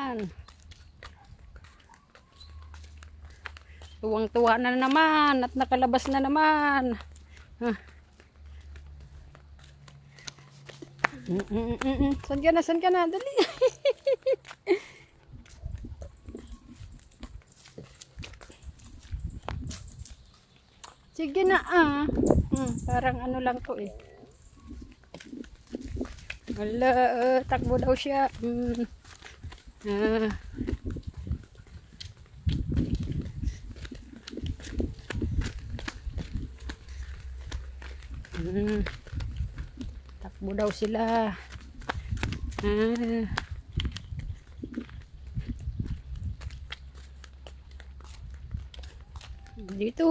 naman. Tuwang-tuwa na naman at nakalabas na naman. Saan ka na? Saan ka na? Dali. Sige na parang ano lang to eh. Wala, takbo daw siya. Takbo daw sila. Dito.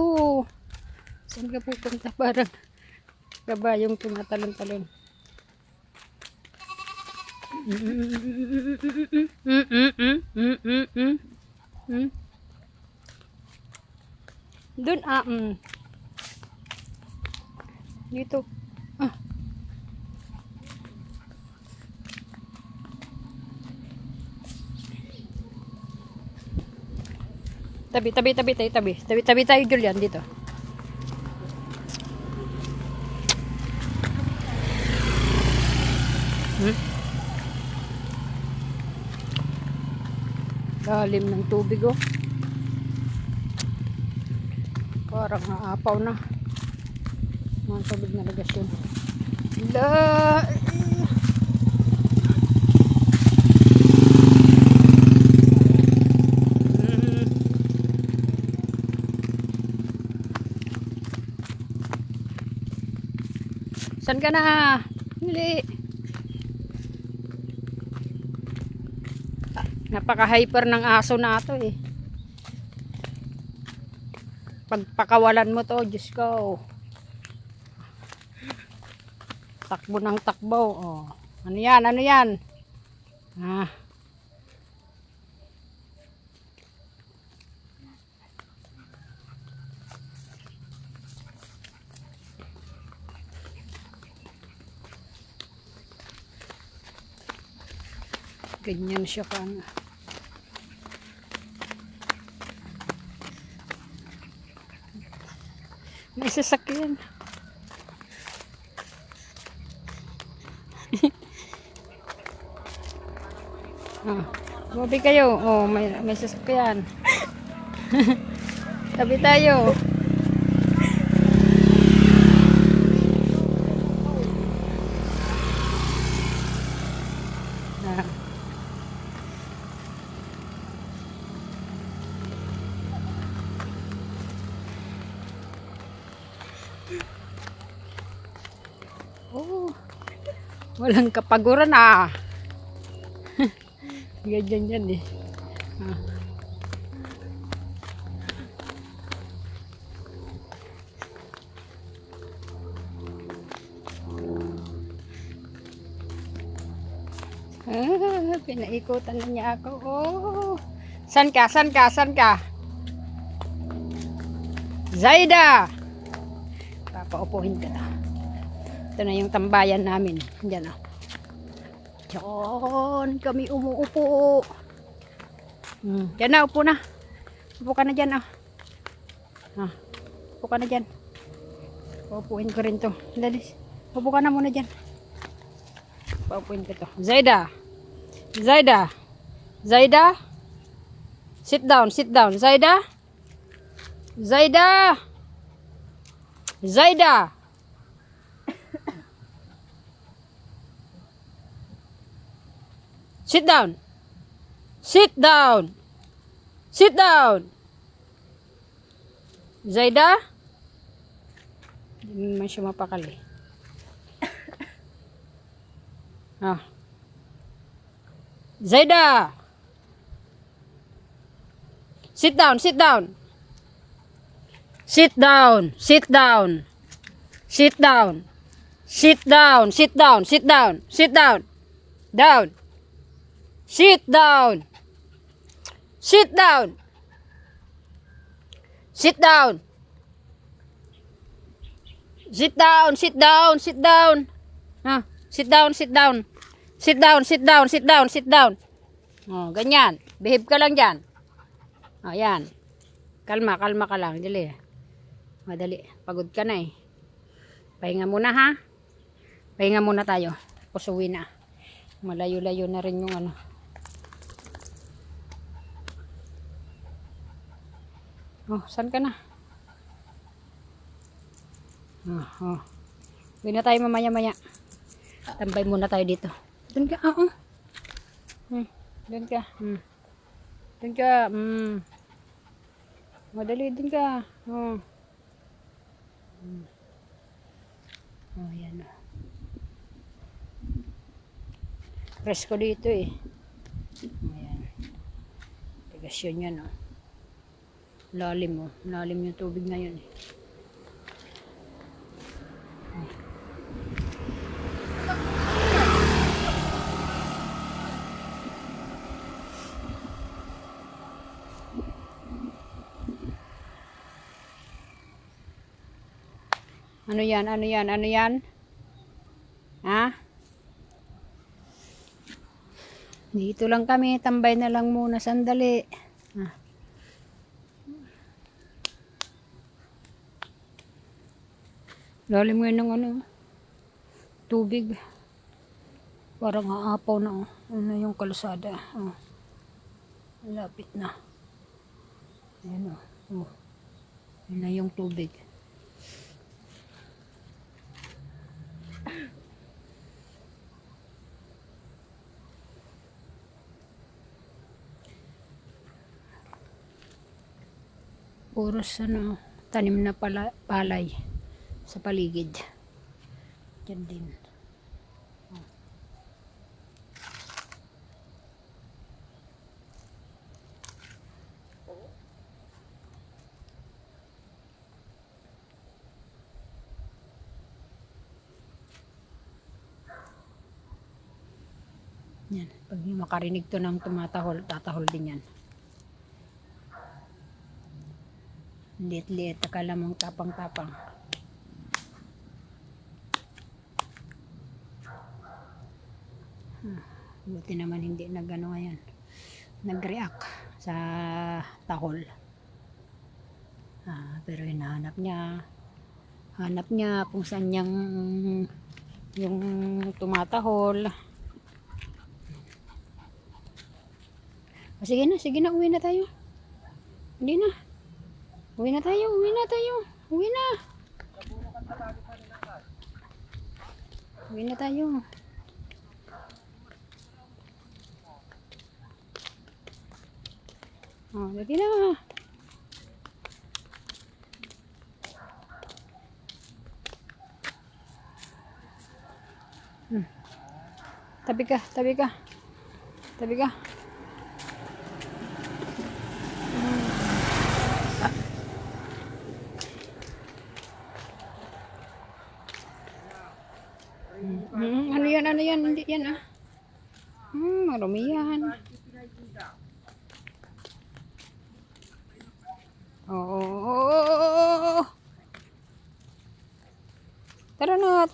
Saan ka pupunta? Parang kabayong tumatalon-talon. Doon dito. Tabi tayo Julian dito. Lalim ng tubig oh. Parang naapaw na. Mga tubig na lagasyon. Saan ka na? Hindi. Napaka-hyper ng aso na ito eh. Pagpakawalan mo to, Diyos ko. Takbo ng takbo. Oh. Ano yan? Ano yan? Ganyan siya ka na. May sasakyan. Mabi kayo. Oh, may sasakyan. Tabi tayo. Oh, walang kapaguran ganyan yan eh. Pinaikutan na niya ako. Oh, san ka? Zaida, papaupuhin ka na. Ito na yung tambayan namin. Diyan Diyan kami umuupo. Diyan na, upo na. Upo ka na dyan upo ka na dyan. Paupuin ko rin to. Dali. Upo ka na muna dyan. Paupuin ko to. Zaida. Sit down. Zaida. Sit down. Zaida. Hindi naman siya mapakali. Zaida. Sit down. Oh, ganyan. Behave ka lang dyan. Oh, yan. Kalma, kalma ka lang. Dali. Madali. Pagod ka na eh. Pahinga muna ha. Pahinga muna tayo. Pusuwi na. Malayo-layo na rin yung ano. Oh, saan ka na? Oh. Uwi na tayo mamaya-maya. Tambay muna tayo dito. Doon ka, oo. Doon ka. Doon ka. Madali, doon ka. Oh, yan. Presko dito eh. Ayan. Tigas yun yan oh. Lalim oh. Lalim yung tubig ngayon eh. Ano yan? Ano yan? Ano yan? Ha? Dito lang kami. Tambay na lang muna. Sandali. Lalim ngayon ng ano. Tubig. Parang aapaw na oh. Ano yung kalsada. Oh. Malapit na. Ayan oh. Oh. Yun na yung tubig. Puros ano, tanim na palay sa paligid. Diyan din. Yan. Pag makarinig to ng tumatahol, tatahol din yan. Liit-liit, akala mong tapang-tapang. Buti naman hindi nag-ano ngayon. Nag-react sa tahol. Pero hinahanap niya. Hanap niya kung saan yung tumatahol. Sige na, uwi na tayo. Hindi na. Uwi na tayo. Uwi na. Uwi na tayo. Oh, lagi na. Tabi ka. Ano yan, hindi yan ah. Marumi yan. Oo. Tara na.